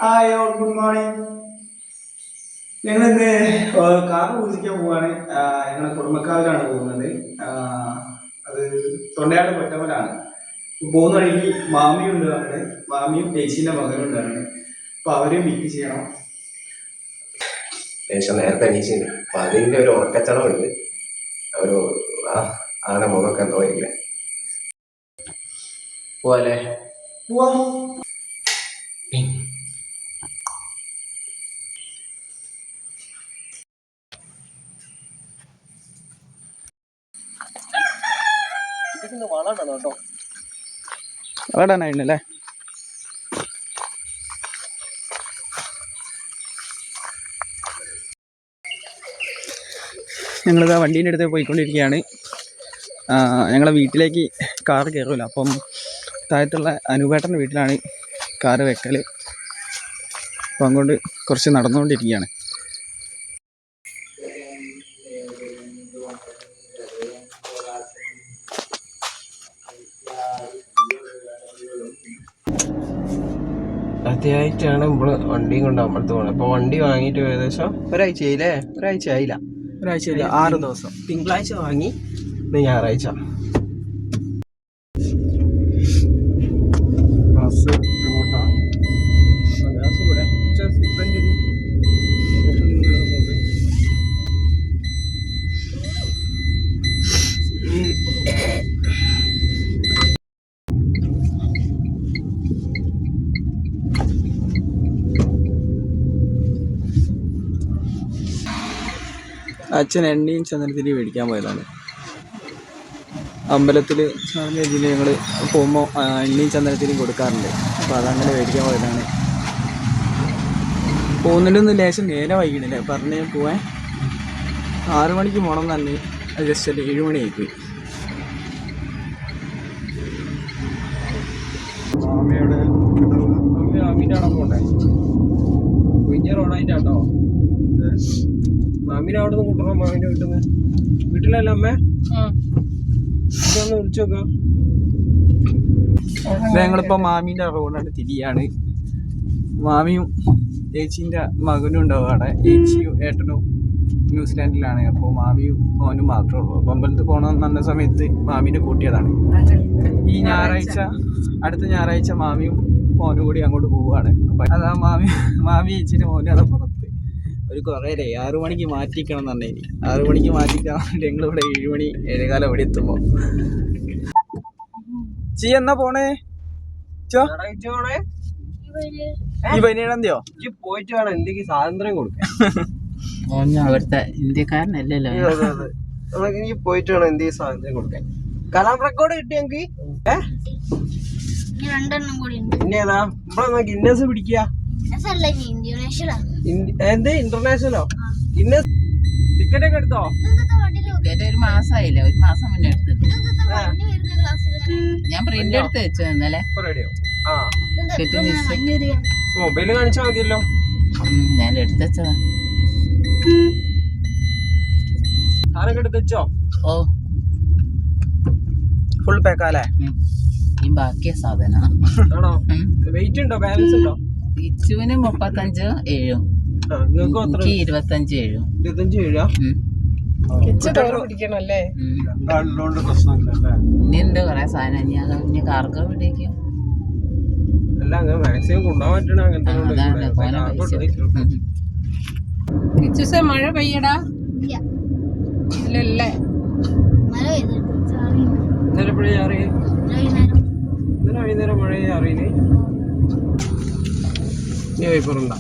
Hi all good morning. ഞങ്ങളിന്ന് car പൂജിക്കാൻ പോവാണ്. ഞങ്ങളുടെ കുടുംബക്കാരാണ് പോകുന്നത്. അത് തൊണ്ടയാട് പൊറ്റമലാണ്. പോകുന്ന വഴിക്ക് മാമിയുണ്ട് അവിടെ. മാമിയും ചേച്ചീൻ്റെ മകനുണ്ട് അവിടെ. അപ്പൊ അവരെയും പിക്ക് ചെയ്യണം. ലേശം നേരത്തെ എണീച്ചിട്ടുണ്ട്. അപ്പൊ അതിന്റെ ഒരു ഉറക്കച്ചടവുണ്ട്. ഒരു ആന മുഖമൊക്കെ എന്തോ ഇല്ല. പോവാല്ലേ? പോവാ. വളടാനായിരുന്നല്ലേ? ഞങ്ങളിതാ വണ്ടീൻ്റെ അടുത്ത് പോയിക്കൊണ്ടിരിക്കുകയാണ്. ഞങ്ങളെ വീട്ടിലേക്ക് കാറ് കയറില്ല. അപ്പം താഴത്തുള്ള അനുപേട്ടൻ്റെ വീട്ടിലാണ് കാറ് വെക്കൽ. അപ്പം അങ്ങോട്ട് കുറച്ച് നടന്നുകൊണ്ടിരിക്കുകയാണ്. ആദ്യമായിട്ടാണ് നമ്മള് വണ്ടിയും കൊണ്ട് അമ്പലത്ത് പോകണം. അപ്പൊ വണ്ടി വാങ്ങിയിട്ട് ഏകദേശം ഒരാഴ്ചയായില്ലേ? ഒരാഴ്ച ആയില്ല. 6 ദിവസം. തിങ്കളാഴ്ച വാങ്ങി, ഞായറാഴ്ച. അച്ഛൻ എണ്ണയും ചന്ദനത്തിരി മേടിക്കാൻ പോയതാണ്. അമ്പലത്തിൽ സ്വാമി ഇതിന് ഞങ്ങൾ പോകുമ്പോൾ എണ്ണയും ചന്ദനത്തിരിയും കൊടുക്കാറുണ്ട്. അപ്പോൾ അതങ്ങനെ മേടിക്കാൻ പോയതാണ്. പോകുന്നതിലൊന്നും ലേശം നേരെ വൈകിട്ടില്ലേ പറഞ്ഞ് പോവാൻ. 6 മണിക്ക് പോകണം തന്നെ. അത് ജസ്റ്റ് അല്ല 7 മണി ആയിപ്പോയി. മാമീൻ്റെ അവിടെ പോട്ടെ. വലിയ റോഡായിട്ടാട്ടോ. മാമീനെ അവിടെ നിന്ന് കൂട്ടണം. മാമീൻ്റെ വീട്ടിൽ നിന്ന്. വീട്ടിലല്ല അമ്മേ? ഇതൊന്ന് വിളിച്ചു നോക്കാം. ഞങ്ങളിപ്പോൾ മാമീൻ്റെ റോഡാണ് തിരിയാണ്. മാമിയും ചേച്ചീൻ്റെ മകനും ഉണ്ടാവും അവിടെ. ചേച്ചിയും ഏട്ടനും ന്യൂസിലാൻഡിലാണ്. അപ്പോൾ മാമിയും മോനും മാത്രമേ ഉള്ളൂ. അപ്പോൾ അമ്പലത്തിൽ പോകണമെന്ന് പറഞ്ഞ സമയത്ത് മാമീനെ കൂട്ടിയതാണ്. ഈ ഞായറാഴ്ച, അടുത്ത ഞായറാഴ്ച മാമിയും മോനും കൂടി അങ്ങോട്ട് പോവുകയാണ്. അപ്പം അതാ മാമി ചേച്ചീൻ്റെ മോനും അതാ പുറത്ത്. ഒരു കുറേ 6 മണിക്ക് മാറ്റിക്കണം എന്ന് പറഞ്ഞേനി. 6 മണിക്ക് മാറ്റിക്കാൻ വേണ്ടി ഞങ്ങളിവിടെ 7 മണി 7:15 ഇവിടെ എത്തുമ്പോൾ. ചീ എന്നാ പോണേ? ഈ 17-ാം തീയതിയോ? പോയിട്ട് വേണം ഇന്ത്യക്ക് സ്വാതന്ത്ര്യം കൊടുക്കാൻ. അവിടുത്തെ ഇന്ത്യക്കാരനല്ലല്ലോ. നീ പോയിട്ട് വേണം ഇന്ത്യക്ക് സ്വാതന്ത്ര്യം കൊടുക്കാൻ. കലാം റെക്കോർഡ് കിട്ടി ഞങ്ങക്ക്. പിന്നെ ഏതാ നമ്മളെ ഗിന്നസ് പിടിക്കുക? എന്ത് ഇന്റർനാഷണലോ? ഗിന്നസ് ടിക്കറ്റ് ഒക്കെ എടുത്തോ? ടിക്കറ്റ് 1 മാസമായില്ല. 1 മാസം മുന്നേ എടുത്തിട്ട് ഞാൻ പ്രിന്റ് എടുത്ത് വെച്ചു ഇന്നലെ. മൊബൈല് കാണിച്ചാ മതിയല്ലോ. ഞാൻ എടുത്ത് വെച്ചതാ. സാധനൊക്കെ എടുത്ത് വെച്ചോ? ഓ ഫുൾ പാക്കാലേ? ഈ ബാക്കിയ സാധന ആണോ? വെയിറ്റ് ഉണ്ടോ? ബാലൻസ് ഉണ്ടോ? ഇച്ചുവിന് 35 7. എനിക്ക് 25 7. 25 പിടിക്കണല്ലേ? ഇനി ഉണ്ട് കൊറേ സാധനം. ഇനി കാർഗോ പിടിക്കും. അല്ല അങ്ങനെ മാക്സിമം കൊണ്ടുപോകാൻ പറ്റണ അങ്ങനത്തെ. മഴ പെയ്യടാ? ഇല്ലല്ലേ? ഇന്നലെ എപ്പോഴേ അറിയേ? ഇന്നലെ വൈകുന്നേരം മഴ അറിയില്ലേ? ഇനി വൈപ്പറുണ്ട.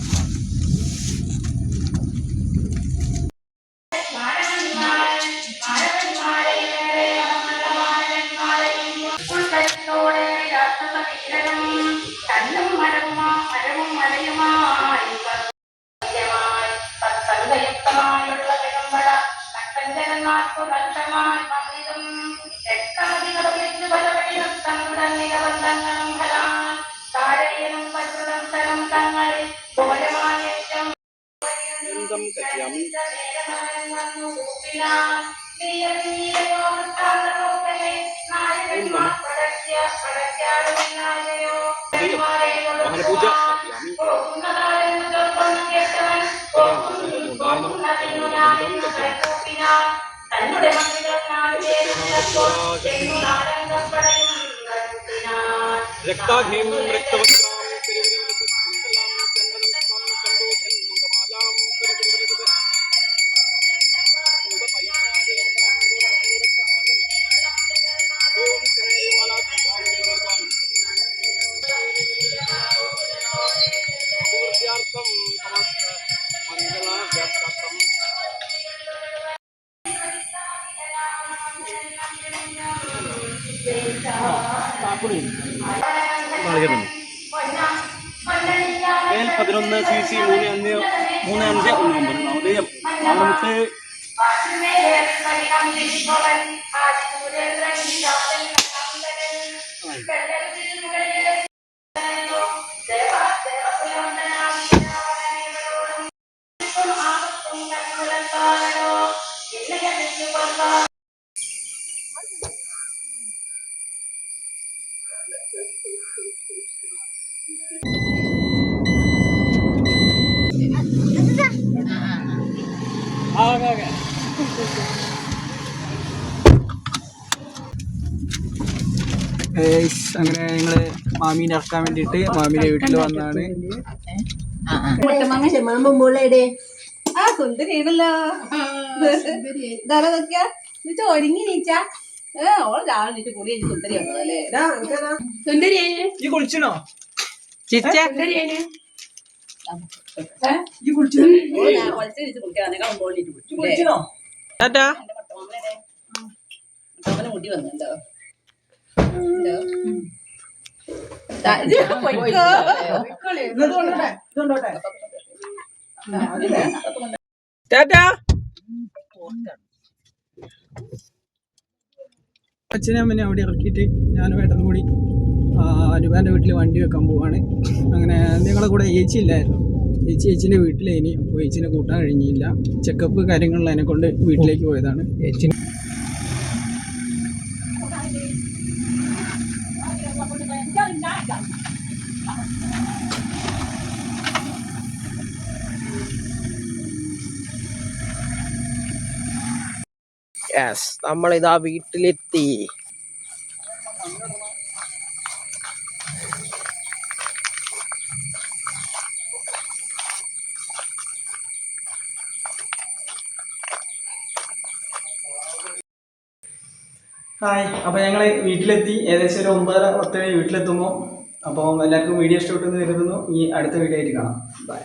പൂജ രക്താഗ്നിം രക്തവസ്ത്രാം L11 CC 3519 ഉദയം നമുക്ക് അങ്ങനെ ഞങ്ങള് മാമീനെ ഇറക്കാൻ വേണ്ടിയിട്ട് മാമീന്റെ വീട്ടിൽ വന്നാണ്. സുന്ദരിയാണല്ലോ ഒരുങ്ങി നീച്ചാ ഓള് രാവിലെ നീറ്റ് കൂടി സുന്ദരി വന്നതല്ലേ സുന്ദരിയായി ഈ കുളിച്ചണോ സുന്ദരിയായി കുളിച്ചണോ? ടാറ്റാ. മുടി വന്നുണ്ടോ ടാറ്റാ. അച്ഛനും അമ്മനെ അവിടെ ഇറക്കിയിട്ട് ഞാനും ഏട്ടനും കൂടി അനുപാൻ്റെ വീട്ടിൽ വണ്ടി വെക്കാൻ പോവാണ്. അങ്ങനെ ഞങ്ങളുടെ കൂടെ ഏച്ചി ഇല്ലായിരുന്നു. ചേച്ചീൻ്റെ വീട്ടിലേനി. അപ്പോൾ ഏച്ചിനെ കൂട്ടാൻ കഴിഞ്ഞില്ല. ചെക്കപ്പ് കാര്യങ്ങളിലതിനെ കൊണ്ട് വീട്ടിലേക്ക് പോയതാണ്. ഏച്ചിന് നമ്മളിതാ വീട്ടിലെത്തി. ഹായ്, അപ്പോൾ ഞങ്ങൾ വീട്ടിലെത്തി. ഏകദേശം ഒരു 9:30 വീട്ടിലെത്തുമ്പോൾ. അപ്പോൾ എല്ലാവർക്കും വീഡിയോ ഇഷ്ടപ്പെട്ടെന്ന് കരുതുന്നു. ഈ അടുത്ത വീഡിയോ ആയിട്ട് കാണാം. ബൈ.